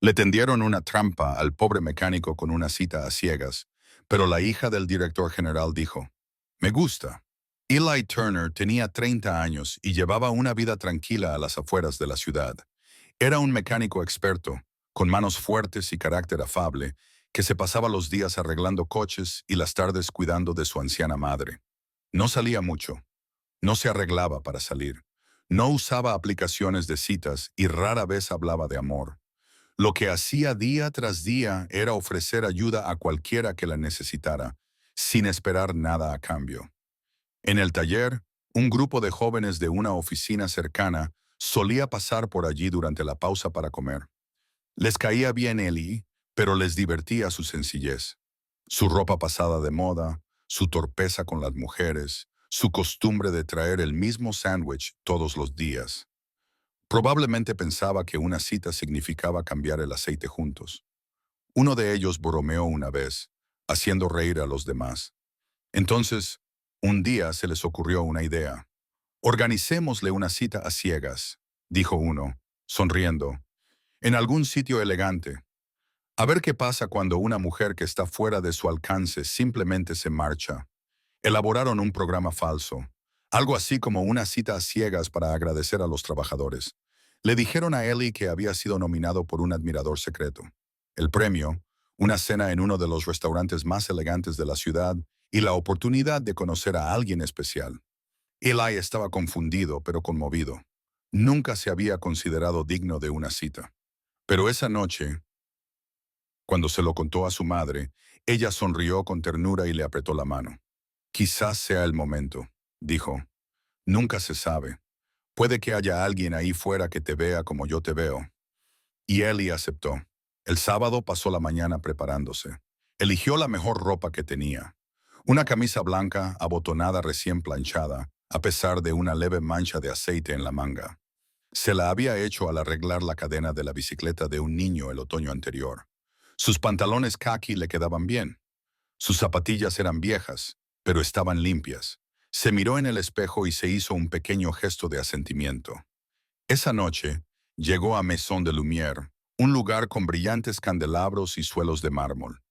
Le tendieron una trampa al pobre mecánico con una cita a ciegas, pero la hija del director general dijo, «Me gusta». Eli Turner tenía 30 años y llevaba una vida tranquila a las afueras de la ciudad. Era un mecánico experto, con manos fuertes y carácter afable, que se pasaba los días arreglando coches y las tardes cuidando de su anciana madre. No salía mucho, no se arreglaba para salir, no usaba aplicaciones de citas y rara vez hablaba de amor. Lo que hacía día tras día era ofrecer ayuda a cualquiera que la necesitara, sin esperar nada a cambio. En el taller, un grupo de jóvenes de una oficina cercana solía pasar por allí durante la pausa para comer. Les caía bien Ellie, pero les divertía su sencillez. Su ropa pasada de moda, su torpeza con las mujeres, su costumbre de traer el mismo sándwich todos los días. Probablemente pensaba que una cita significaba cambiar el aceite juntos. Uno de ellos bromeó una vez, haciendo reír a los demás. Entonces, un día se les ocurrió una idea. «Organicémosle una cita a ciegas», dijo uno, sonriendo, «en algún sitio elegante. A ver qué pasa cuando una mujer que está fuera de su alcance simplemente se marcha». Elaboraron un programa falso, algo así como una cita a ciegas para agradecer a los trabajadores. Le dijeron a Ellie que había sido nominado por un admirador secreto. El premio, una cena en uno de los restaurantes más elegantes de la ciudad y la oportunidad de conocer a alguien especial. Eli estaba confundido pero conmovido. Nunca se había considerado digno de una cita. Pero esa noche, cuando se lo contó a su madre, ella sonrió con ternura y le apretó la mano. «Quizás sea el momento», dijo. «Nunca se sabe. Puede que haya alguien ahí fuera que te vea como yo te veo». Y Ellie aceptó. El sábado pasó la mañana preparándose. Eligió la mejor ropa que tenía. Una camisa blanca, abotonada recién planchada, a pesar de una leve mancha de aceite en la manga. Se la había hecho al arreglar la cadena de la bicicleta de un niño el otoño anterior. Sus pantalones khaki le quedaban bien. Sus zapatillas eran viejas, pero estaban limpias. Se miró en el espejo y se hizo un pequeño gesto de asentimiento. Esa noche, llegó a Maison de Lumière, un lugar con brillantes candelabros y suelos de mármol.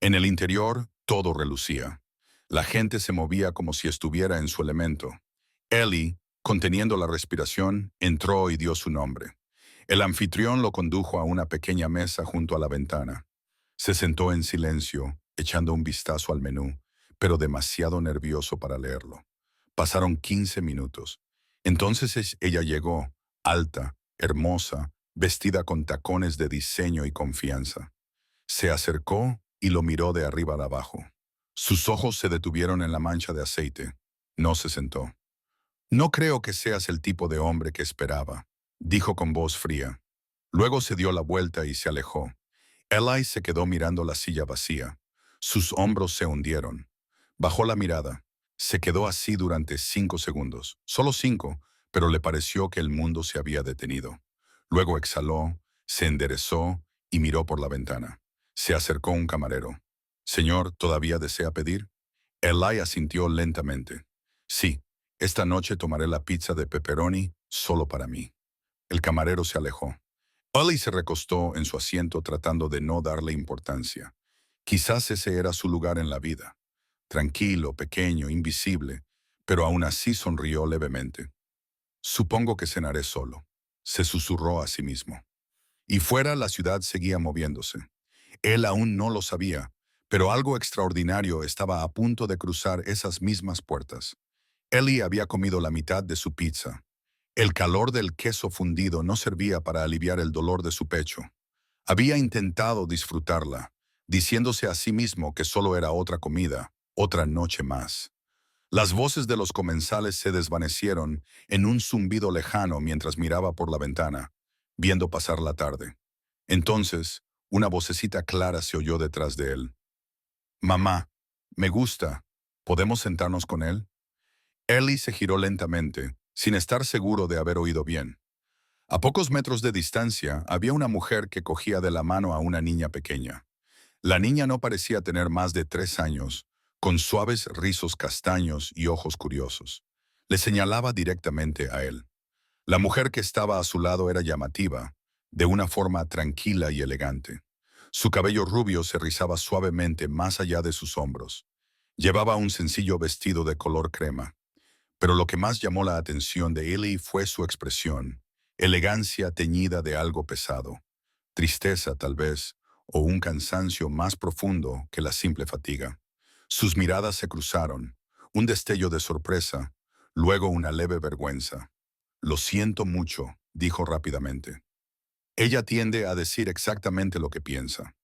En el interior, todo relucía. La gente se movía como si estuviera en su elemento. Ellie, conteniendo la respiración, entró y dio su nombre. El anfitrión lo condujo a una pequeña mesa junto a la ventana. Se sentó en silencio, echando un vistazo al menú, pero demasiado nervioso para leerlo. Pasaron 15 minutos. Entonces ella llegó, alta, hermosa, vestida con tacones de diseño y confianza. Se acercó y lo miró de arriba a abajo. Sus ojos se detuvieron en la mancha de aceite. No se sentó. «No creo que seas el tipo de hombre que esperaba», dijo con voz fría. Luego se dio la vuelta y se alejó. Eli se quedó mirando la silla vacía. Sus hombros se hundieron. Bajó la mirada. Se quedó así durante 5 segundos. Solo 5, pero le pareció que el mundo se había detenido. Luego exhaló, se enderezó y miró por la ventana. Se acercó un camarero. «Señor, ¿todavía desea pedir?» Eli asintió lentamente. «Sí, esta noche tomaré la pizza de pepperoni solo para mí». El camarero se alejó. Eli se recostó en su asiento tratando de no darle importancia. Quizás ese era su lugar en la vida. Tranquilo, pequeño, invisible, pero aún así sonrió levemente. «Supongo que cenaré solo», se susurró a sí mismo. Y fuera la ciudad seguía moviéndose. Él aún no lo sabía, pero algo extraordinario estaba a punto de cruzar esas mismas puertas. Ellie había comido la mitad de su pizza. El calor del queso fundido no servía para aliviar el dolor de su pecho. Había intentado disfrutarla, diciéndose a sí mismo que solo era otra comida, otra noche más. Las voces de los comensales se desvanecieron en un zumbido lejano mientras miraba por la ventana, viendo pasar la tarde. Entonces, una vocecita clara se oyó detrás de él. «Mamá, me gusta. ¿Podemos sentarnos con él?» Ellie se giró lentamente, sin estar seguro de haber oído bien. A pocos metros de distancia había una mujer que cogía de la mano a una niña pequeña. La niña no parecía tener más de 3 años, con suaves rizos castaños y ojos curiosos. Le señalaba directamente a él. La mujer que estaba a su lado era llamativa, de una forma tranquila y elegante. Su cabello rubio se rizaba suavemente más allá de sus hombros. Llevaba un sencillo vestido de color crema. Pero lo que más llamó la atención de Ellie fue su expresión, elegancia teñida de algo pesado, tristeza tal vez, o un cansancio más profundo que la simple fatiga. Sus miradas se cruzaron, un destello de sorpresa, luego una leve vergüenza. Lo siento mucho, dijo rápidamente. Ella tiende a decir exactamente lo que piensa.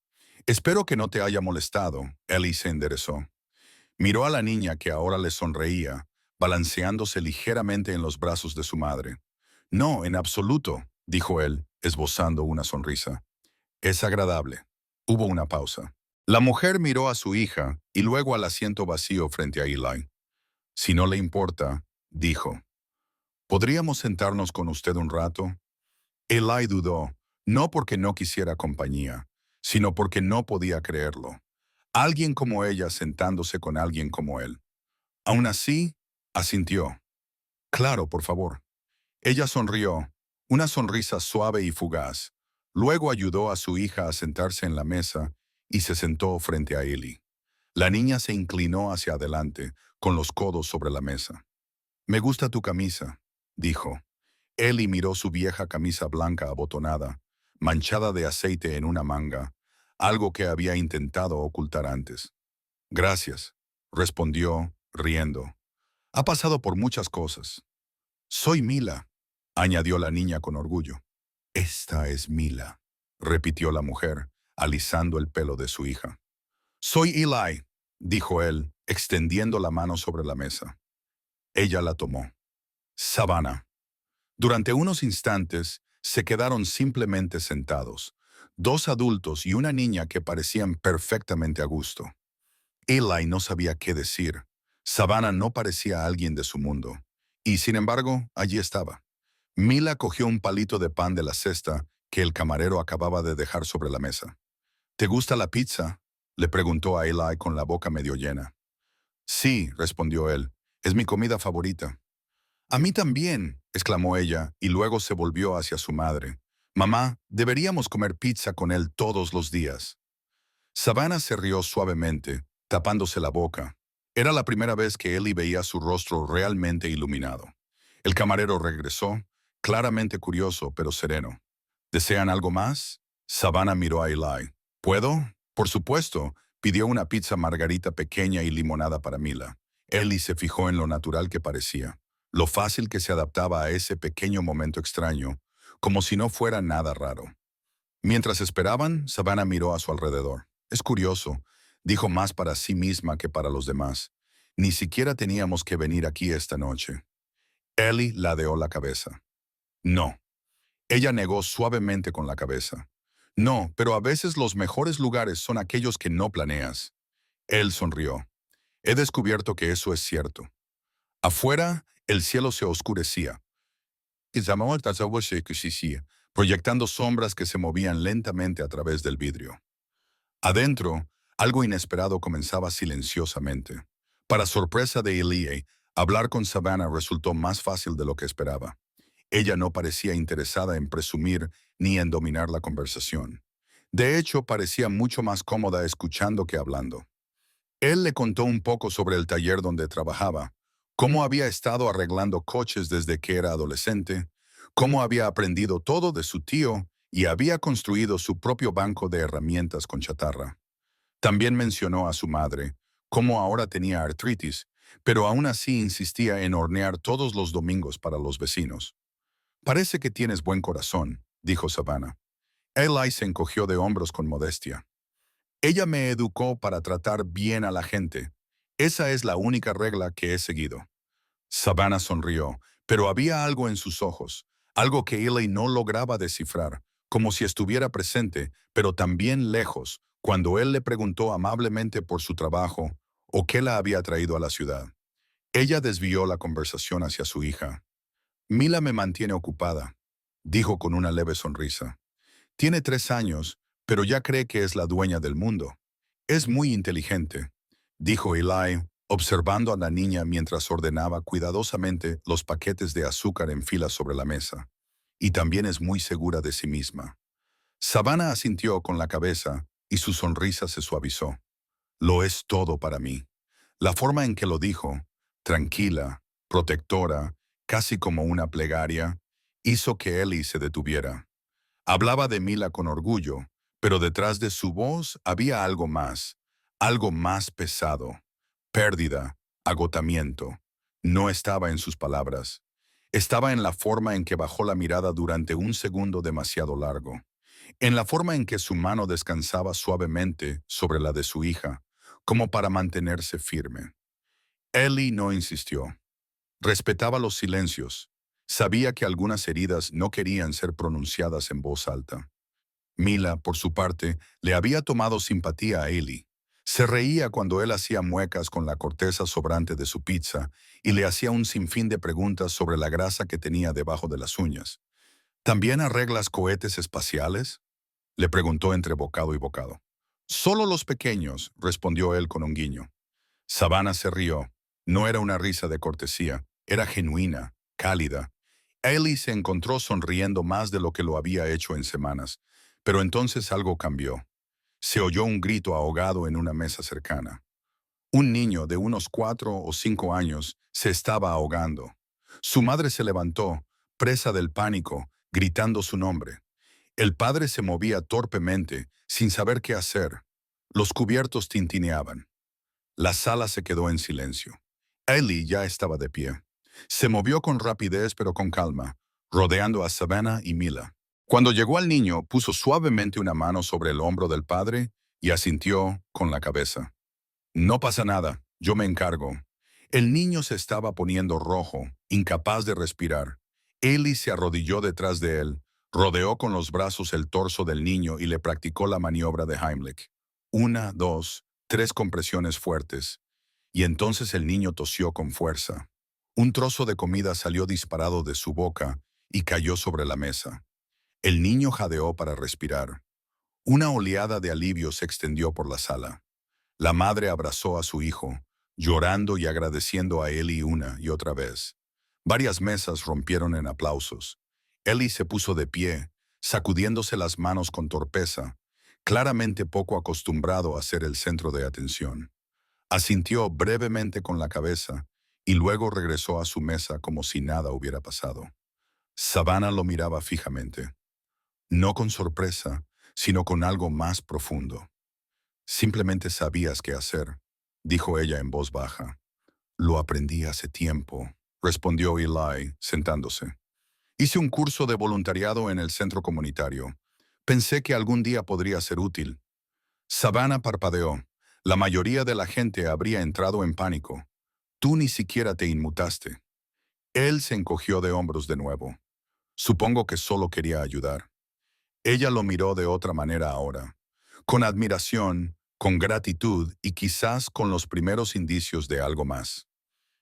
Espero que no te haya molestado. Ellie se enderezó. Miró a la niña que ahora le sonreía, balanceándose ligeramente en los brazos de su madre. No, en absoluto, dijo él, esbozando una sonrisa. Es agradable. Hubo una pausa. La mujer miró a su hija y luego al asiento vacío frente a Eli. Si no le importa, dijo, ¿podríamos sentarnos con usted un rato? Eli dudó, no porque no quisiera compañía, sino porque no podía creerlo. Alguien como ella sentándose con alguien como él. Aún así, asintió. Claro, por favor. Ella sonrió, una sonrisa suave y fugaz. Luego ayudó a su hija a sentarse en la mesa y se sentó frente a Ellie. La niña se inclinó hacia adelante, con los codos sobre la mesa. Me gusta tu camisa, dijo. Ellie miró su vieja camisa blanca abotonada, manchada de aceite en una manga, algo que había intentado ocultar antes. Gracias, respondió, riendo. Ha pasado por muchas cosas. Soy Mila, añadió la niña con orgullo. Esta es Mila, repitió la mujer, alisando el pelo de su hija. Soy Eli, dijo él, extendiendo la mano sobre la mesa. Ella la tomó. Savannah. Durante unos instantes se quedaron simplemente sentados, dos adultos y una niña que parecían perfectamente a gusto. Eli no sabía qué decir. Savannah no parecía alguien de su mundo. Y sin embargo, allí estaba. Mila cogió un palito de pan de la cesta que el camarero acababa de dejar sobre la mesa. ¿Te gusta la pizza?, le preguntó a Eli con la boca medio llena. Sí, respondió él. Es mi comida favorita. A mí también, exclamó ella, y luego se volvió hacia su madre. Mamá, deberíamos comer pizza con él todos los días. Savannah se rió suavemente, tapándose la boca. Era la primera vez que Ellie veía su rostro realmente iluminado. El camarero regresó, claramente curioso, pero sereno. ¿Desean algo más? Savannah miró a Eli. ¿Puedo? Por supuesto. Pidió una pizza margarita pequeña y limonada para Mila. Ellie se fijó en lo natural que parecía, lo fácil que se adaptaba a ese pequeño momento extraño, como si no fuera nada raro. Mientras esperaban, Savannah miró a su alrededor. Es curioso, dijo más para sí misma que para los demás. Ni siquiera teníamos que venir aquí esta noche. Ellie ladeó la cabeza. No. Ella negó suavemente con la cabeza. No, pero a veces los mejores lugares son aquellos que no planeas. Él sonrió. He descubierto que eso es cierto. Afuera, el cielo se oscurecía, proyectando sombras que se movían lentamente a través del vidrio. Adentro, algo inesperado comenzaba silenciosamente. Para sorpresa de Elie, hablar con Savannah resultó más fácil de lo que esperaba. Ella no parecía interesada en presumir ni en dominar la conversación. De hecho, parecía mucho más cómoda escuchando que hablando. Él le contó un poco sobre el taller donde trabajaba, cómo había estado arreglando coches desde que era adolescente, cómo había aprendido todo de su tío y había construido su propio banco de herramientas con chatarra. También mencionó a su madre, cómo ahora tenía artritis, pero aún así insistía en hornear todos los domingos para los vecinos. Parece que tienes buen corazón, dijo Savannah. Eli se encogió de hombros con modestia. Ella me educó para tratar bien a la gente. Esa es la única regla que he seguido. Savannah sonrió, pero había algo en sus ojos, algo que Eli no lograba descifrar, como si estuviera presente, pero también lejos, cuando él le preguntó amablemente por su trabajo o qué la había traído a la ciudad. Ella desvió la conversación hacia su hija. Mila me mantiene ocupada, dijo con una leve sonrisa. Tiene 3 años, pero ya cree que es la dueña del mundo. Es muy inteligente, dijo Eli, observando a la niña mientras ordenaba cuidadosamente los paquetes de azúcar en fila sobre la mesa. Y también es muy segura de sí misma. Savannah asintió con la cabeza y su sonrisa se suavizó. Lo es todo para mí. La forma en que lo dijo, tranquila, protectora, casi como una plegaria, hizo que Ellie se detuviera. Hablaba de Mila con orgullo, pero detrás de su voz había algo más pesado. Pérdida, agotamiento. No estaba en sus palabras. Estaba en la forma en que bajó la mirada durante un segundo demasiado largo. En la forma en que su mano descansaba suavemente sobre la de su hija, como para mantenerse firme. Ellie no insistió. Respetaba los silencios. Sabía que algunas heridas no querían ser pronunciadas en voz alta. Mila, por su parte, le había tomado simpatía a Ellie. Se reía cuando él hacía muecas con la corteza sobrante de su pizza y le hacía un sinfín de preguntas sobre la grasa que tenía debajo de las uñas. ¿También arreglas cohetes espaciales?, le preguntó entre bocado y bocado. Solo los pequeños, respondió él con un guiño. Savannah se rió. No era una risa de cortesía, era genuina, cálida. Ellie se encontró sonriendo más de lo que lo había hecho en semanas, pero entonces algo cambió. Se oyó un grito ahogado en una mesa cercana. Un niño de unos 4 o 5 años se estaba ahogando. Su madre se levantó, presa del pánico, gritando su nombre. El padre se movía torpemente, sin saber qué hacer. Los cubiertos tintineaban. La sala se quedó en silencio. Ellie ya estaba de pie. Se movió con rapidez pero con calma, rodeando a Savannah y Mila. Cuando llegó al niño, puso suavemente una mano sobre el hombro del padre y asintió con la cabeza. No pasa nada, yo me encargo. El niño se estaba poniendo rojo, incapaz de respirar. Ellie se arrodilló detrás de él, rodeó con los brazos el torso del niño y le practicó la maniobra de Heimlich. 1, 2, 3 compresiones fuertes. Y entonces el niño tosió con fuerza. Un trozo de comida salió disparado de su boca y cayó sobre la mesa. El niño jadeó para respirar. Una oleada de alivio se extendió por la sala. La madre abrazó a su hijo, llorando y agradeciendo a Ellie una y otra vez. Varias mesas rompieron en aplausos. Ellie se puso de pie, sacudiéndose las manos con torpeza, claramente poco acostumbrado a ser el centro de atención. Asintió brevemente con la cabeza y luego regresó a su mesa como si nada hubiera pasado. Savannah lo miraba fijamente, no con sorpresa, sino con algo más profundo. Simplemente sabías qué hacer, dijo ella en voz baja. Lo aprendí hace tiempo, respondió Eli, sentándose. Hice un curso de voluntariado en el centro comunitario. Pensé que algún día podría ser útil. Savannah parpadeó. La mayoría de la gente habría entrado en pánico. Tú ni siquiera te inmutaste. Él se encogió de hombros de nuevo. Supongo que solo quería ayudar. Ella lo miró de otra manera ahora, con admiración, con gratitud y quizás con los primeros indicios de algo más.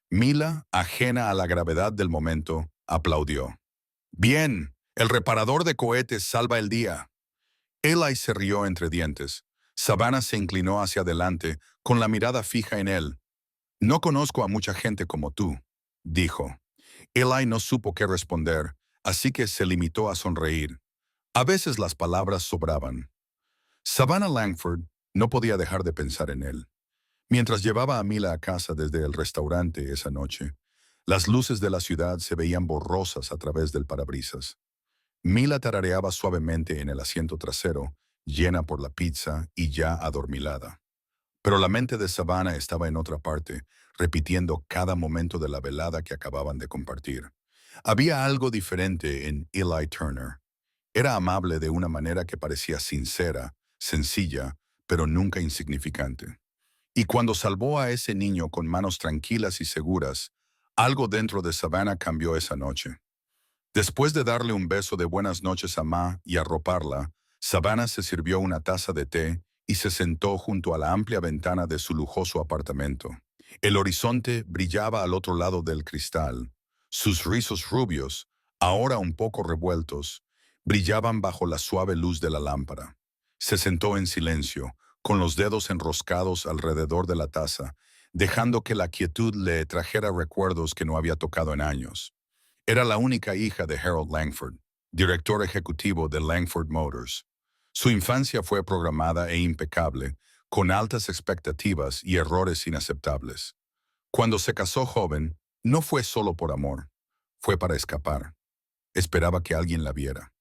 Mila, ajena a la gravedad del momento, aplaudió. Bien, el reparador de cohetes salva el día. Eli se rió entre dientes. Savannah se inclinó hacia adelante, con la mirada fija en él. No conozco a mucha gente como tú, dijo. Eli no supo qué responder, así que se limitó a sonreír. A veces las palabras sobraban. Savannah Langford no podía dejar de pensar en él. Mientras llevaba a Mila a casa desde el restaurante esa noche, las luces de la ciudad se veían borrosas a través del parabrisas. Mila tarareaba suavemente en el asiento trasero, llena por la pizza y ya adormilada. Pero la mente de Savannah estaba en otra parte, repitiendo cada momento de la velada que acababan de compartir. Había algo diferente en Eli Turner. Era amable de una manera que parecía sincera, sencilla, pero nunca insignificante. Y cuando salvó a ese niño con manos tranquilas y seguras, algo dentro de Savannah cambió esa noche. Después de darle un beso de buenas noches a Ma y arroparla, Savannah se sirvió una taza de té y se sentó junto a la amplia ventana de su lujoso apartamento. El horizonte brillaba al otro lado del cristal. Sus rizos rubios, ahora un poco revueltos, brillaban bajo la suave luz de la lámpara. Se sentó en silencio, con los dedos enroscados alrededor de la taza, dejando que la quietud le trajera recuerdos que no había tocado en años. Era la única hija de Harold Langford, director ejecutivo de Langford Motors. Su infancia fue programada e impecable, con altas expectativas y errores inaceptables. Cuando se casó joven, no fue solo por amor, fue para escapar. Esperaba que alguien la viera.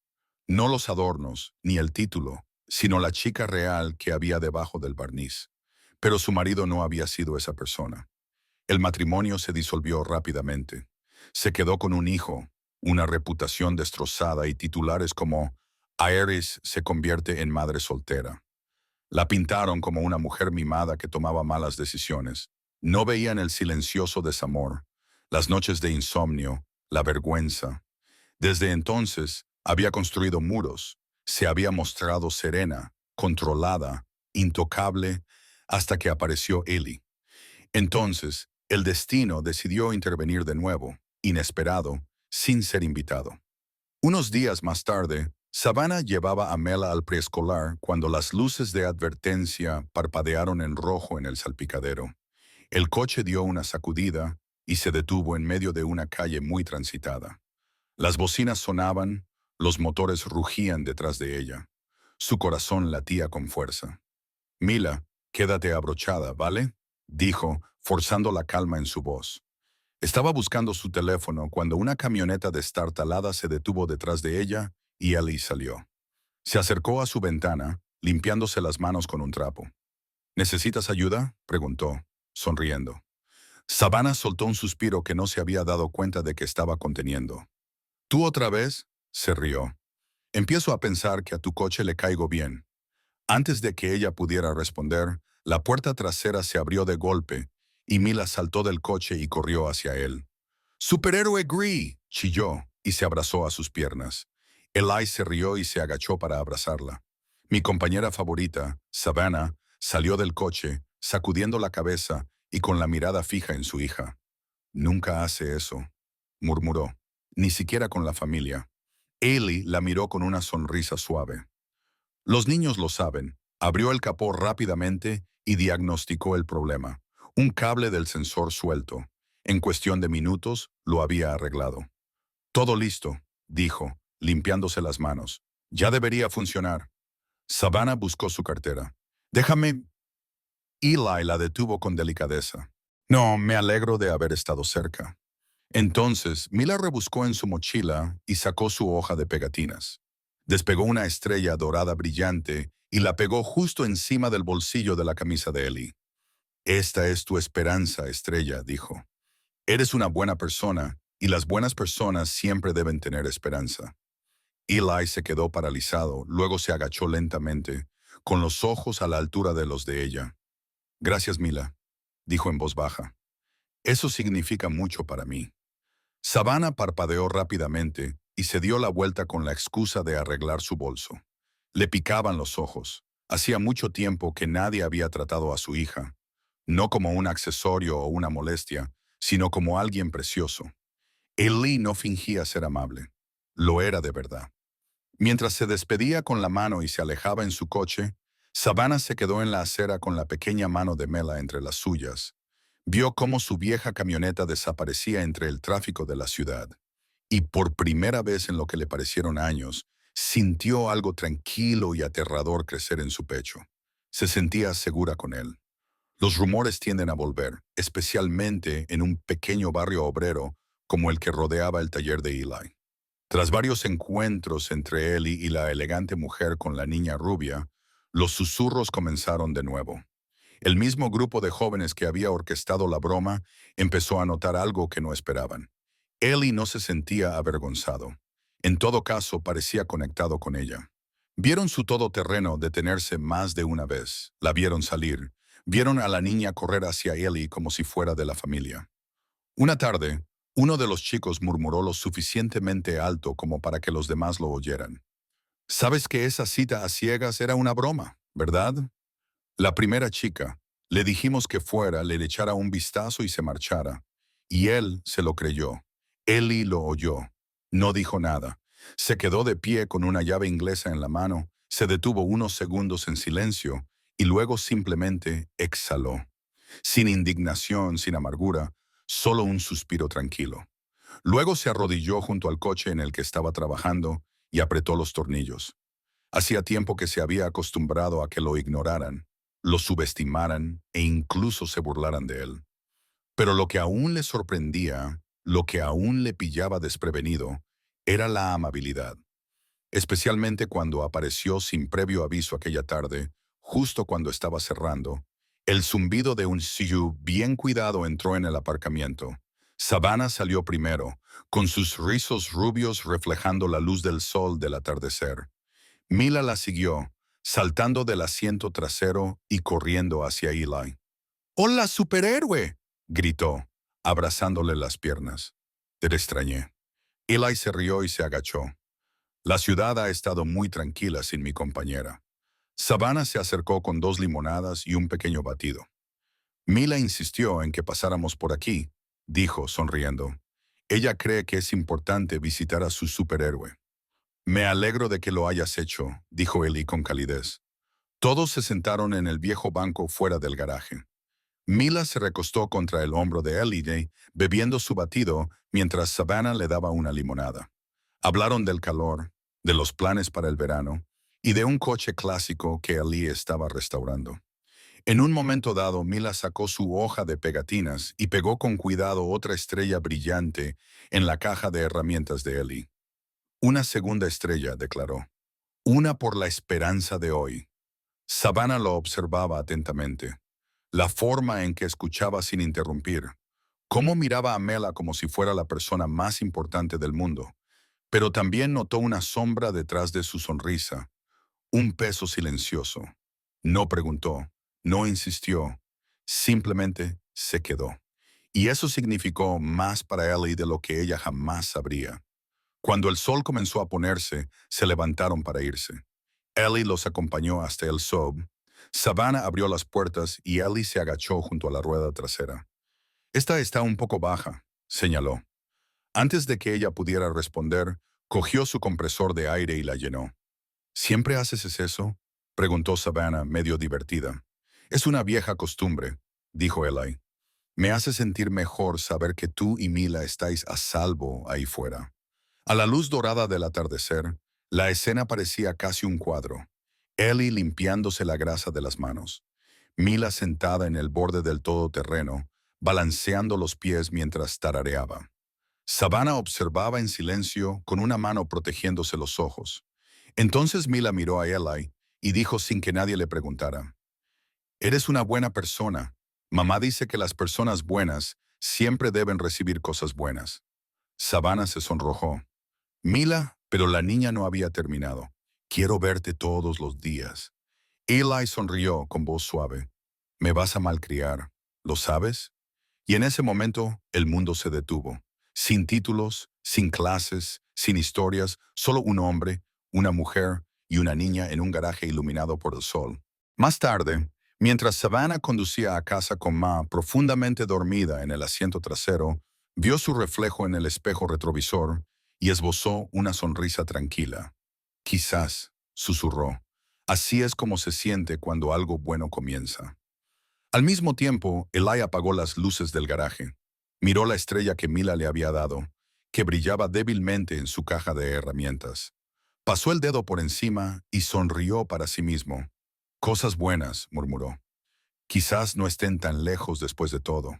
No los adornos, ni el título, sino la chica real que había debajo del barniz. Pero su marido no había sido esa persona. El matrimonio se disolvió rápidamente. Se quedó con un hijo, una reputación destrozada y titulares como Iris se convierte en madre soltera. La pintaron como una mujer mimada que tomaba malas decisiones. No veían el silencioso desamor, las noches de insomnio, la vergüenza. Desde entonces había construido muros, se había mostrado serena, controlada, intocable, hasta que apareció Ellie. Entonces, el destino decidió intervenir de nuevo, inesperado, sin ser invitado. Unos días más tarde, Savannah llevaba a Mela al preescolar cuando las luces de advertencia parpadearon en rojo en el salpicadero. El coche dio una sacudida y se detuvo en medio de una calle muy transitada. Las bocinas sonaban, los motores rugían detrás de ella. Su corazón latía con fuerza. «Mila, quédate abrochada, ¿vale?», dijo, forzando la calma en su voz. Estaba buscando su teléfono cuando una camioneta destartalada se detuvo detrás de ella y Ellie salió. Se acercó a su ventana, limpiándose las manos con un trapo. «¿Necesitas ayuda?», preguntó, sonriendo. Savannah soltó un suspiro que no se había dado cuenta de que estaba conteniendo. «¿Tú otra vez?», se rió. «Empiezo a pensar que a tu coche le caigo bien». Antes de que ella pudiera responder, la puerta trasera se abrió de golpe y Mila saltó del coche y corrió hacia él. «¡Superhéroe Gree!», chilló y se abrazó a sus piernas. Eli se rió y se agachó para abrazarla. Mi compañera favorita, Savannah, salió del coche, sacudiendo la cabeza y con la mirada fija en su hija. «Nunca hace eso», murmuró, «ni siquiera con la familia». Ellie la miró con una sonrisa suave. «Los niños lo saben». Abrió el capó rápidamente y diagnosticó el problema. Un cable del sensor suelto. En cuestión de minutos, lo había arreglado. «Todo listo», dijo, limpiándose las manos. «Ya debería funcionar». Savannah buscó su cartera. «Déjame». Eli la detuvo con delicadeza. «No, me alegro de haber estado cerca». Entonces, Mila rebuscó en su mochila y sacó su hoja de pegatinas. Despegó una estrella dorada brillante y la pegó justo encima del bolsillo de la camisa de Ellie. «Esta es tu esperanza, estrella», dijo. «Eres una buena persona y las buenas personas siempre deben tener esperanza». Eli se quedó paralizado, luego se agachó lentamente, con los ojos a la altura de los de ella. «Gracias, Mila», dijo en voz baja. «Eso significa mucho para mí». Savannah parpadeó rápidamente y se dio la vuelta con la excusa de arreglar su bolso. Le picaban los ojos. Hacía mucho tiempo que nadie había tratado a su hija, no como un accesorio o una molestia, sino como alguien precioso. Ellie no fingía ser amable. Lo era de verdad. Mientras se despedía con la mano y se alejaba en su coche, Savannah se quedó en la acera con la pequeña mano de Mela entre las suyas. Vio cómo su vieja camioneta desaparecía entre el tráfico de la ciudad. Y por primera vez en lo que le parecieron años, sintió algo tranquilo y aterrador crecer en su pecho. Se sentía segura con él. Los rumores tienden a volver, especialmente en un pequeño barrio obrero como el que rodeaba el taller de Eli. Tras varios encuentros entre él y la elegante mujer con la niña rubia, los susurros comenzaron de nuevo. El mismo grupo de jóvenes que había orquestado la broma empezó a notar algo que no esperaban. Ellie no se sentía avergonzado. En todo caso, parecía conectado con ella. Vieron su todoterreno detenerse más de una vez. La vieron salir. Vieron a la niña correr hacia Ellie como si fuera de la familia. Una tarde, uno de los chicos murmuró lo suficientemente alto como para que los demás lo oyeran. «Sabes que esa cita a ciegas era una broma, ¿verdad?». La primera chica, le dijimos que fuera, le echara un vistazo y se marchara. Y él se lo creyó. Ellie lo oyó. No dijo nada. Se quedó de pie con una llave inglesa en la mano, se detuvo unos segundos en silencio y luego simplemente exhaló. Sin indignación, sin amargura, solo un suspiro tranquilo. Luego se arrodilló junto al coche en el que estaba trabajando y apretó los tornillos. Hacía tiempo que se había acostumbrado a que lo ignoraran, lo subestimaran e incluso se burlaran de él. Pero lo que aún le sorprendía, lo que aún le pillaba desprevenido, era la amabilidad, especialmente cuando apareció sin previo aviso aquella tarde, justo cuando estaba cerrando. El zumbido de un Sioux bien cuidado entró en el aparcamiento. Savannah salió primero, con sus rizos rubios reflejando la luz del sol del atardecer. Mila la siguió, saltando del asiento trasero y corriendo hacia Eli. ¡Hola, superhéroe!, gritó, abrazándole las piernas. Te extrañé. Eli se rió y se agachó. La ciudad ha estado muy tranquila sin mi compañera. Savannah se acercó con 2 limonadas y un pequeño batido. Mila insistió en que pasáramos por aquí, dijo, sonriendo. Ella cree que es importante visitar a su superhéroe. Me alegro de que lo hayas hecho, dijo Eli con calidez. Todos se sentaron en el viejo banco fuera del garaje. Mila se recostó contra el hombro de Eli, bebiendo su batido, mientras Savannah le daba una limonada. Hablaron del calor, de los planes para el verano y de un coche clásico que Eli estaba restaurando. En un momento dado, Mila sacó su hoja de pegatinas y pegó con cuidado otra estrella brillante en la caja de herramientas de Eli. Una segunda estrella, declaró. Una por la esperanza de hoy. Savannah lo observaba atentamente. La forma en que escuchaba sin interrumpir. Cómo miraba a Mela como si fuera la persona más importante del mundo. Pero también notó una sombra detrás de su sonrisa. Un peso silencioso. No preguntó, no insistió. Simplemente se quedó. Y eso significó más para Ellie de lo que ella jamás sabría. Cuando el sol comenzó a ponerse, se levantaron para irse. Ellie los acompañó hasta el sub. Savannah abrió las puertas y Ellie se agachó junto a la rueda trasera. Esta está un poco baja, señaló. Antes de que ella pudiera responder, cogió su compresor de aire y la llenó. ¿Siempre haces eso?, preguntó Savannah, medio divertida. Es una vieja costumbre, dijo Eli. Me hace sentir mejor saber que tú y Mila estáis a salvo ahí fuera. A la luz dorada del atardecer, la escena parecía casi un cuadro. Ellie limpiándose la grasa de las manos. Mila sentada en el borde del todoterreno, balanceando los pies mientras tarareaba. Savannah observaba en silencio con una mano protegiéndose los ojos. Entonces Mila miró a Eli y dijo sin que nadie le preguntara. Eres una buena persona. Mamá dice que las personas buenas siempre deben recibir cosas buenas. Savannah se sonrojó. Mila, pero la niña no había terminado. Quiero verte todos los días. Eli sonrió con voz suave. Me vas a malcriar, ¿lo sabes? Y en ese momento el mundo se detuvo. Sin títulos, sin clases, sin historias, solo un hombre, una mujer y una niña en un garaje iluminado por el sol. Más tarde, mientras Savannah conducía a casa con Ma profundamente dormida en el asiento trasero, vio su reflejo en el espejo retrovisor y esbozó una sonrisa tranquila. Quizás, susurró, así es como se siente cuando algo bueno comienza. Al mismo tiempo, Eli apagó las luces del garaje. Miró la estrella que Mila le había dado, que brillaba débilmente en su caja de herramientas. Pasó el dedo por encima y sonrió para sí mismo. Cosas buenas, murmuró. Quizás no estén tan lejos después de todo.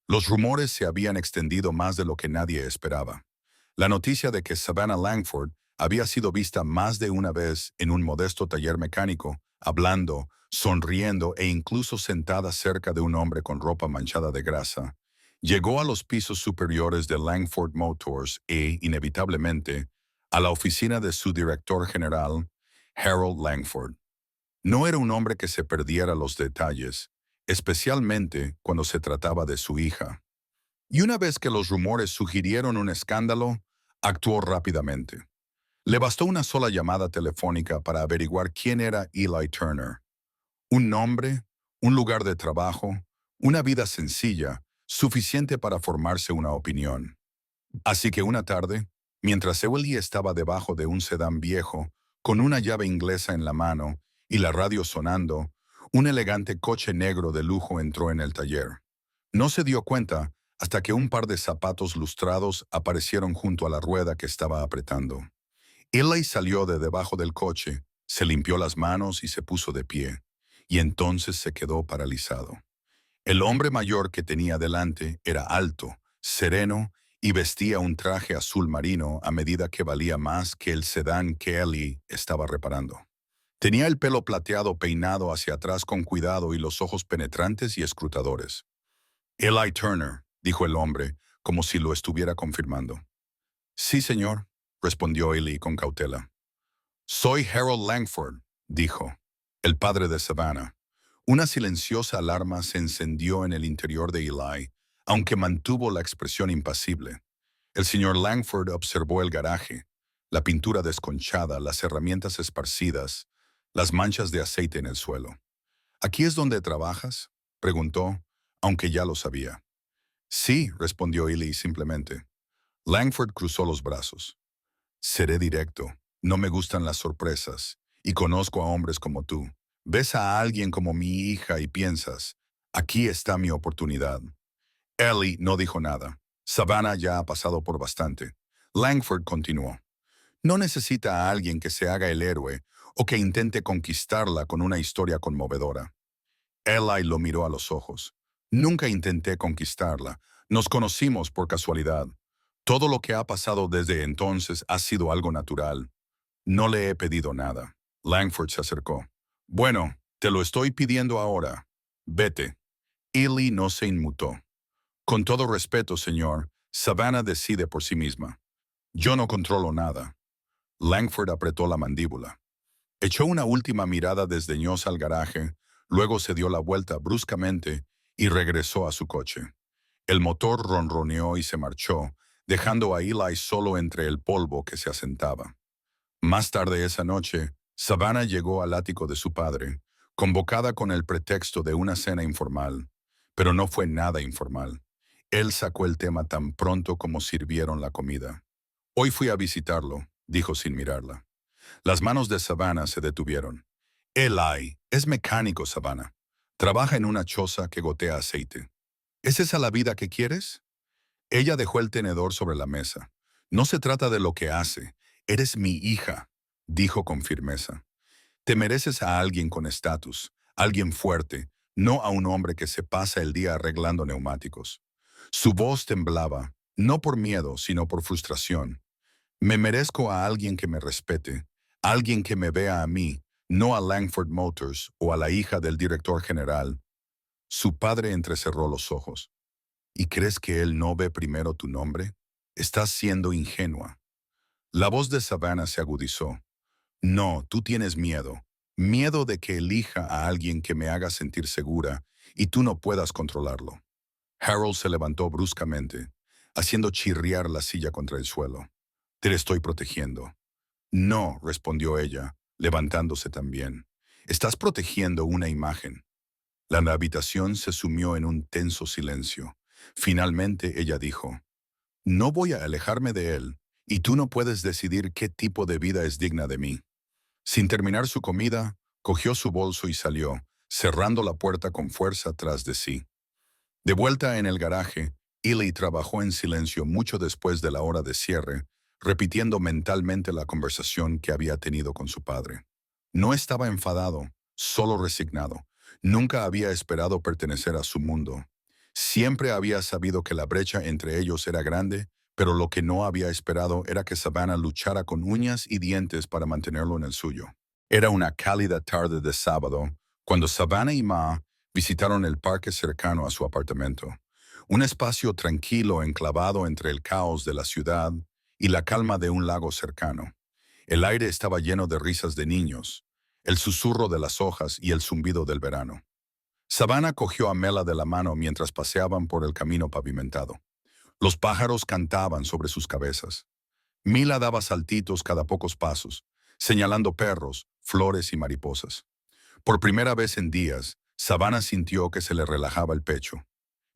Los rumores se habían extendido más de lo que nadie esperaba. La noticia de que Savannah Langford había sido vista más de una vez en un modesto taller mecánico, hablando, sonriendo e incluso sentada cerca de un hombre con ropa manchada de grasa, llegó a los pisos superiores de Langford Motors e, inevitablemente, a la oficina de su director general, Harold Langford. No era un hombre que se perdiera los detalles, especialmente cuando se trataba de su hija. Y una vez que los rumores sugirieron un escándalo, actuó rápidamente. Le bastó una sola llamada telefónica para averiguar quién era Eli Turner. Un nombre, un lugar de trabajo, una vida sencilla, suficiente para formarse una opinión. Así que una tarde, mientras Eli estaba debajo de un sedán viejo, con una llave inglesa en la mano y la radio sonando, un elegante coche negro de lujo entró en el taller. No se dio cuenta hasta que un par de zapatos lustrados aparecieron junto a la rueda que estaba apretando. Eli salió de debajo del coche, Se limpió las manos y se puso de pie, y entonces se quedó paralizado. El hombre mayor que tenía delante era alto, sereno y vestía un traje azul marino a medida que valía más que el sedán que Eli estaba reparando. Tenía el pelo plateado peinado hacia atrás con cuidado y los ojos penetrantes y escrutadores. Eli Turner, dijo el hombre, como si lo estuviera confirmando. Sí, señor, respondió Eli con cautela. Soy Harold Langford, dijo, el padre de Savannah. Una silenciosa alarma se encendió en el interior de Eli, aunque mantuvo la expresión impasible. El señor Langford observó el garaje, la pintura desconchada, las herramientas esparcidas, las manchas de aceite en el suelo. ¿Aquí es donde trabajas?, preguntó, aunque ya lo sabía. Sí, respondió Eli simplemente. Langford cruzó los brazos. Seré directo. No me gustan las sorpresas. Y conozco a hombres como tú. Ves a alguien como mi hija y piensas, aquí está mi oportunidad. Ellie no dijo nada. Savannah ya ha pasado por bastante. Langford continuó. No necesita a alguien que se haga el héroe o que intente conquistarla con una historia conmovedora. Eli lo miró a los ojos. Nunca intenté conquistarla. Nos conocimos por casualidad. Todo lo que ha pasado desde entonces ha sido algo natural. No le he pedido nada. Langford se acercó. Bueno, te lo estoy pidiendo ahora. Vete. Eli no se inmutó. Con todo respeto, señor, Savannah decide por sí misma. Yo no controlo nada. Langford apretó la mandíbula. Echó una última mirada desdeñosa al garaje, luego se dio la vuelta bruscamente y regresó a su coche. El motor ronroneó y se marchó, dejando a Eli solo entre el polvo que se asentaba. Más tarde esa noche, Savannah llegó al ático de su padre, convocada con el pretexto de una cena informal. Pero no fue nada informal. Él sacó el tema tan pronto como sirvieron la comida. Hoy fui a visitarlo, dijo sin mirarla. Las manos de Savannah se detuvieron. Eli es mecánico, Savannah. Trabaja en una choza que gotea aceite. ¿Es esa la vida que quieres? Ella dejó el tenedor sobre la mesa. No se trata de lo que hace. Eres mi hija, dijo con firmeza. Te mereces a alguien con estatus, alguien fuerte, no a un hombre que se pasa el día arreglando neumáticos. Su voz temblaba, no por miedo, sino por frustración. Me merezco a alguien que me respete, alguien que me vea a mí, no a Langford Motors o a la hija del director general. Su padre entrecerró los ojos. ¿Y crees que él no ve primero tu nombre? Estás siendo ingenua. La voz de Savannah se agudizó. No, tú tienes miedo. Miedo de que elija a alguien que me haga sentir segura y tú no puedas controlarlo. Harold se levantó bruscamente, haciendo chirriar la silla contra el suelo. Te estoy protegiendo. No, respondió ella, levantándose también. Estás protegiendo una imagen. La habitación se sumió en un tenso silencio. Finalmente ella dijo, no voy a alejarme de él, y tú no puedes decidir qué tipo de vida es digna de mí. Sin terminar su comida, cogió su bolso y salió, cerrando la puerta con fuerza tras de sí. De vuelta en el garaje, Eli trabajó en silencio mucho después de la hora de cierre, repitiendo mentalmente la conversación que había tenido con su padre. No estaba enfadado, solo resignado. Nunca había esperado pertenecer a su mundo. Siempre había sabido que la brecha entre ellos era grande, pero lo que no había esperado era que Savannah luchara con uñas y dientes para mantenerlo en el suyo. Era una cálida tarde de sábado, cuando Savannah y Ma visitaron el parque cercano a su apartamento, un espacio tranquilo enclavado entre el caos de la ciudad y la calma de un lago cercano. El aire estaba lleno de risas de niños, el susurro de las hojas y el zumbido del verano. Savannah cogió a Mela de la mano mientras paseaban por el camino pavimentado. Los pájaros cantaban sobre sus cabezas. Mila daba saltitos cada pocos pasos, señalando perros, flores y mariposas. Por primera vez en días, Savannah sintió que se le relajaba el pecho.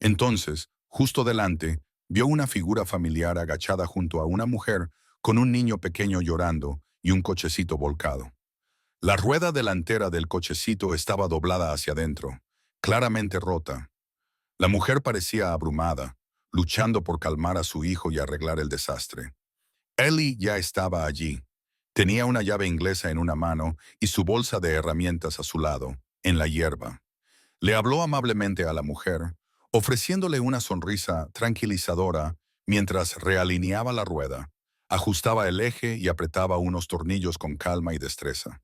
Entonces, justo delante, vio una figura familiar agachada junto a una mujer con un niño pequeño llorando y un cochecito volcado. La rueda delantera del cochecito estaba doblada hacia adentro, claramente rota. La mujer parecía abrumada, luchando por calmar a su hijo y arreglar el desastre. Ellie ya estaba allí, Tenía una llave inglesa en una mano y su bolsa de herramientas a su lado, en la hierba. Le habló amablemente a la mujer, ofreciéndole una sonrisa tranquilizadora mientras realineaba la rueda, ajustaba el eje y apretaba unos tornillos con calma y destreza.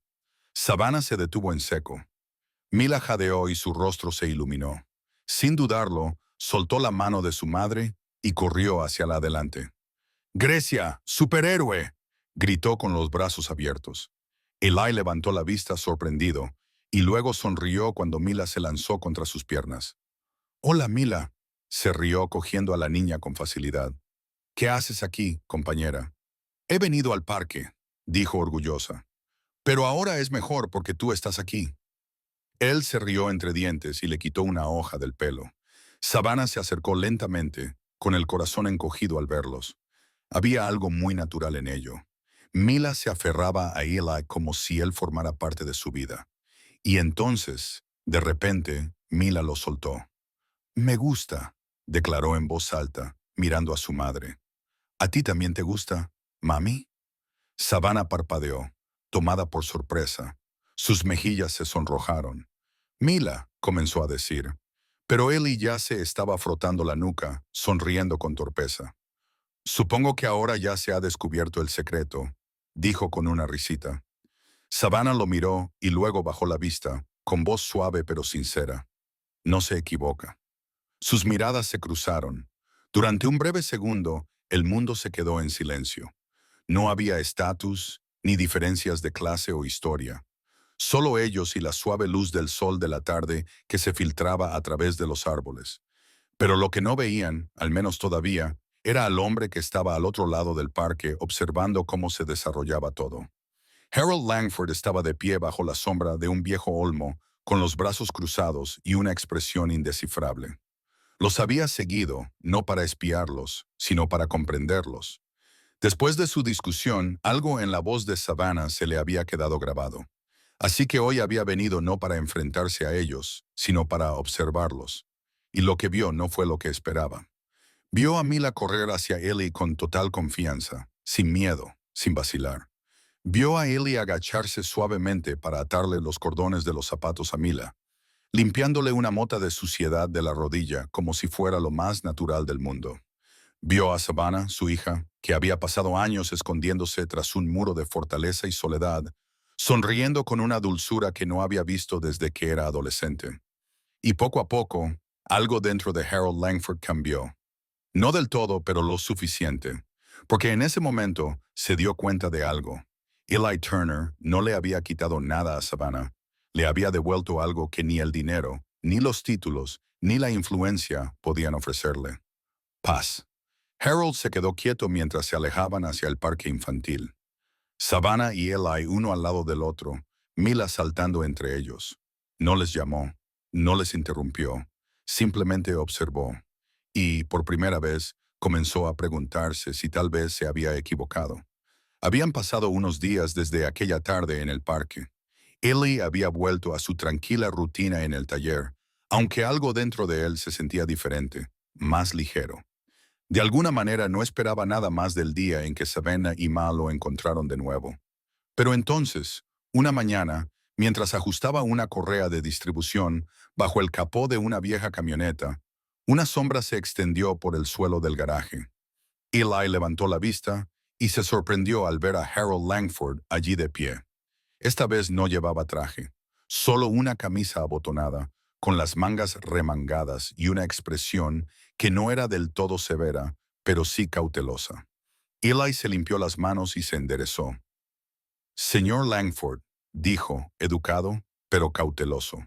Savannah se detuvo en seco. Mila jadeó y su rostro se iluminó. Sin dudarlo, soltó la mano de su madre y corrió hacia la adelante. «¡Grecia, superhéroe!», gritó con los brazos abiertos. Eli levantó la vista sorprendido y luego sonrió cuando Mila se lanzó contra sus piernas. «Hola, Mila», se rió cogiendo a la niña con facilidad. «¿Qué haces aquí, compañera?» «He venido al parque», dijo orgullosa. «Pero ahora es mejor porque tú estás aquí». Él se rió entre dientes y le quitó una hoja del pelo. Savannah se acercó lentamente, con el corazón encogido al verlos. Había algo muy natural en ello. Mila se aferraba a Eli como si él formara parte de su vida. Y entonces, de repente, Mila lo soltó. «Me gusta», declaró en voz alta, mirando a su madre. «¿A ti también te gusta, mami?» Savannah parpadeó, tomada por sorpresa. Sus mejillas se sonrojaron. «Mila», comenzó a decir, pero Eli ya se estaba frotando la nuca, sonriendo con torpeza. «Supongo que ahora ya se ha descubierto el secreto», dijo con una risita. Savannah lo miró y luego bajó la vista, con voz suave pero sincera. «No se equivoca». Sus miradas se cruzaron. Durante un breve segundo, el mundo se quedó en silencio. No había estatus, ni diferencias de clase o historia. Solo ellos y la suave luz del sol de la tarde que se filtraba a través de los árboles. Pero lo que no veían, al menos todavía, era al hombre que estaba al otro lado del parque observando cómo se desarrollaba todo. Harold Langford estaba de pie bajo la sombra de un viejo olmo, con los brazos cruzados y una expresión indescifrable. Los había seguido, no para espiarlos, sino para comprenderlos. Después de su discusión, algo en la voz de Savannah se le había quedado grabado. Así que hoy había venido no para enfrentarse a ellos, sino para observarlos. Y lo que vio no fue lo que esperaba. Vio a Mila correr hacia Eli con total confianza, sin miedo, sin vacilar. Vio a Eli agacharse suavemente para atarle los cordones de los zapatos a Mila, limpiándole una mota de suciedad de la rodilla como si fuera lo más natural del mundo. Vio a Savannah, su hija, que había pasado años escondiéndose tras un muro de fortaleza y soledad, sonriendo con una dulzura que no había visto desde que era adolescente. Y poco a poco, algo dentro de Harold Langford cambió. No del todo, pero lo suficiente, porque en ese momento se dio cuenta de algo. Eli Turner no le había quitado nada a Savannah, le había devuelto algo que ni el dinero, ni los títulos, ni la influencia podían ofrecerle. Paz. Harold se quedó quieto mientras se alejaban hacia el parque infantil. Savannah y Eli uno al lado del otro, Mila saltando entre ellos. No les llamó, no les interrumpió, simplemente observó. Y, por primera vez, comenzó a preguntarse si tal vez se había equivocado. Habían pasado unos días desde aquella tarde en el parque. Eli había vuelto a su tranquila rutina en el taller, aunque algo dentro de él se sentía diferente, más ligero. De alguna manera no esperaba nada más del día en que Savannah y Ma lo encontraron de nuevo. Pero entonces, una mañana, mientras ajustaba una correa de distribución bajo el capó de una vieja camioneta, una sombra se extendió por el suelo del garaje. Eli levantó la vista y se sorprendió al ver a Harold Langford allí de pie. Esta vez no llevaba traje, solo una camisa abotonada, con las mangas remangadas y una expresión que no era del todo severa, pero sí cautelosa. Eli se limpió las manos y se enderezó. «Señor Langford», dijo, educado, pero cauteloso.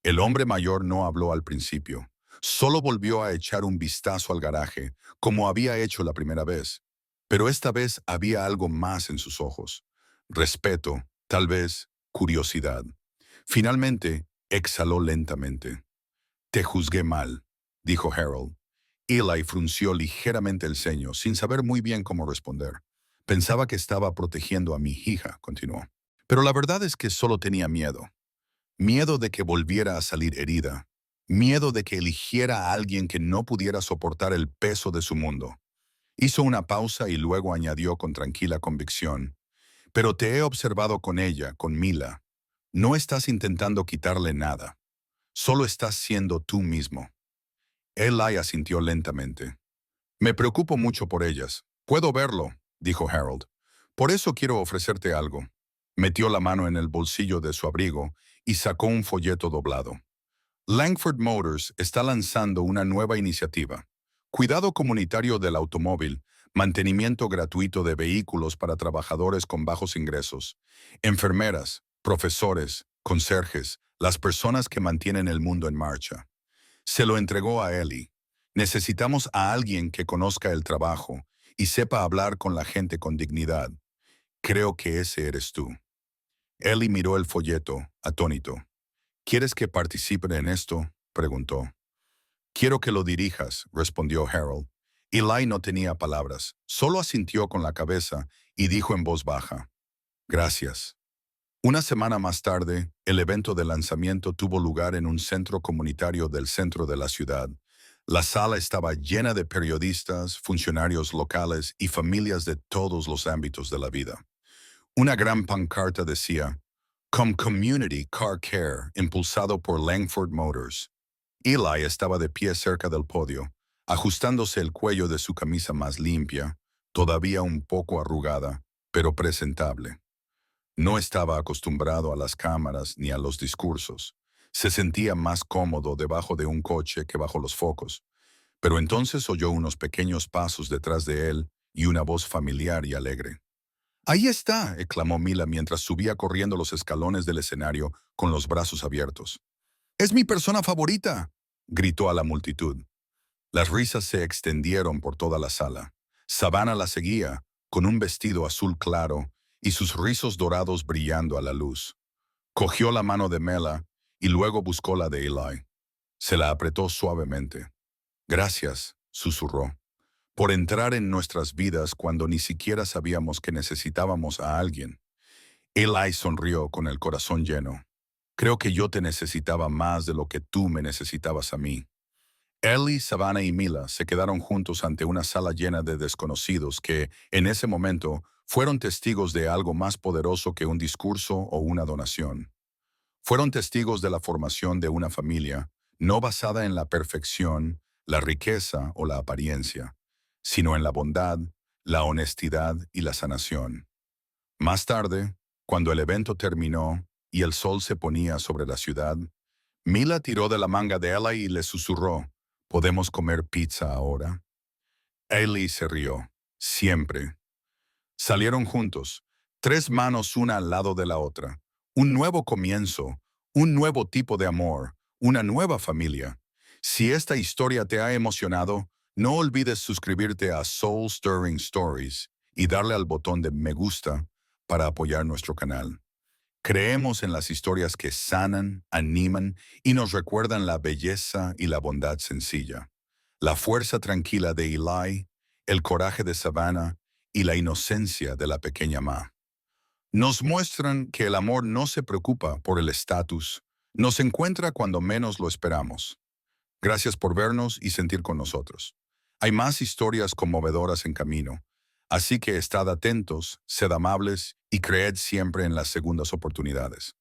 El hombre mayor no habló al principio. Solo volvió a echar un vistazo al garaje, como había hecho la primera vez. Pero esta vez había algo más en sus ojos. Respeto, tal vez curiosidad. Finalmente, exhaló lentamente. «Te juzgué mal», dijo Harold. Eli frunció ligeramente el ceño, sin saber muy bien cómo responder. «Pensaba que estaba protegiendo a mi hija», continuó. «Pero la verdad es que solo tenía miedo. Miedo de que volviera a salir herida. Miedo de que eligiera a alguien que no pudiera soportar el peso de su mundo». Hizo una pausa y luego añadió con tranquila convicción. Pero te he observado con ella, con Mila. No estás intentando quitarle nada. Solo estás siendo tú mismo. Eli asintió lentamente. Me preocupo mucho por ellas. Puedo verlo, dijo Harold. Por eso quiero ofrecerte algo. Metió la mano en el bolsillo de su abrigo y sacó un folleto doblado. Langford Motors está lanzando una nueva iniciativa. Cuidado comunitario del automóvil, mantenimiento gratuito de vehículos para trabajadores con bajos ingresos, enfermeras, profesores, conserjes, las personas que mantienen el mundo en marcha. Se lo entregó a Ellie. Necesitamos a alguien que conozca el trabajo y sepa hablar con la gente con dignidad. Creo que ese eres tú. Ellie miró el folleto, atónito. ¿Quieres que participe en esto?, preguntó. Quiero que lo dirijas, respondió Harold. Eli no tenía palabras, solo asintió con la cabeza y dijo en voz baja, gracias. Una semana más tarde, el evento de lanzamiento tuvo lugar en un centro comunitario del centro de la ciudad. La sala estaba llena de periodistas, funcionarios locales y familias de todos los ámbitos de la vida. Una gran pancarta decía, Come Community Car Care, impulsado por Langford Motors. Eli estaba de pie cerca del podio, ajustándose el cuello de su camisa más limpia, todavía un poco arrugada, pero presentable. No estaba acostumbrado a las cámaras ni a los discursos. Se sentía más cómodo debajo de un coche que bajo los focos. Pero entonces oyó unos pequeños pasos detrás de él y una voz familiar y alegre. «Ahí está», exclamó Mila mientras subía corriendo los escalones del escenario con los brazos abiertos. «¡Es mi persona favorita!», gritó a la multitud. Las risas se extendieron por toda la sala. Savannah la seguía, con un vestido azul claro y sus rizos dorados brillando a la luz. Cogió la mano de Mela y luego buscó la de Eli. Se la apretó suavemente. «Gracias», susurró, «por entrar en nuestras vidas cuando ni siquiera sabíamos que necesitábamos a alguien». Eli sonrió con el corazón lleno. «Creo que yo te necesitaba más de lo que tú me necesitabas a mí». Ellie, Savannah y Mila se quedaron juntos ante una sala llena de desconocidos que, en ese momento, fueron testigos de algo más poderoso que un discurso o una donación. Fueron testigos de la formación de una familia, no basada en la perfección, la riqueza o la apariencia, sino en la bondad, la honestidad y la sanación. Más tarde, cuando el evento terminó y el sol se ponía sobre la ciudad, Mila tiró de la manga de Ellie y le susurró, «¿Podemos comer pizza ahora?». Ellie se rió. Siempre. Salieron juntos, tres manos una al lado de la otra. Un nuevo comienzo, un nuevo tipo de amor, una nueva familia. Si esta historia te ha emocionado, no olvides suscribirte a Soul Stirring Stories y darle al botón de me gusta para apoyar nuestro canal. Creemos en las historias que sanan, animan y nos recuerdan la belleza y la bondad sencilla, la fuerza tranquila de Eli, el coraje de Savannah y la inocencia de la pequeña Ma. Nos muestran que el amor no se preocupa por el estatus, nos encuentra cuando menos lo esperamos. Gracias por vernos y sentir con nosotros. Hay más historias conmovedoras en camino, así que estad atentos, sed amables y creed siempre en las segundas oportunidades.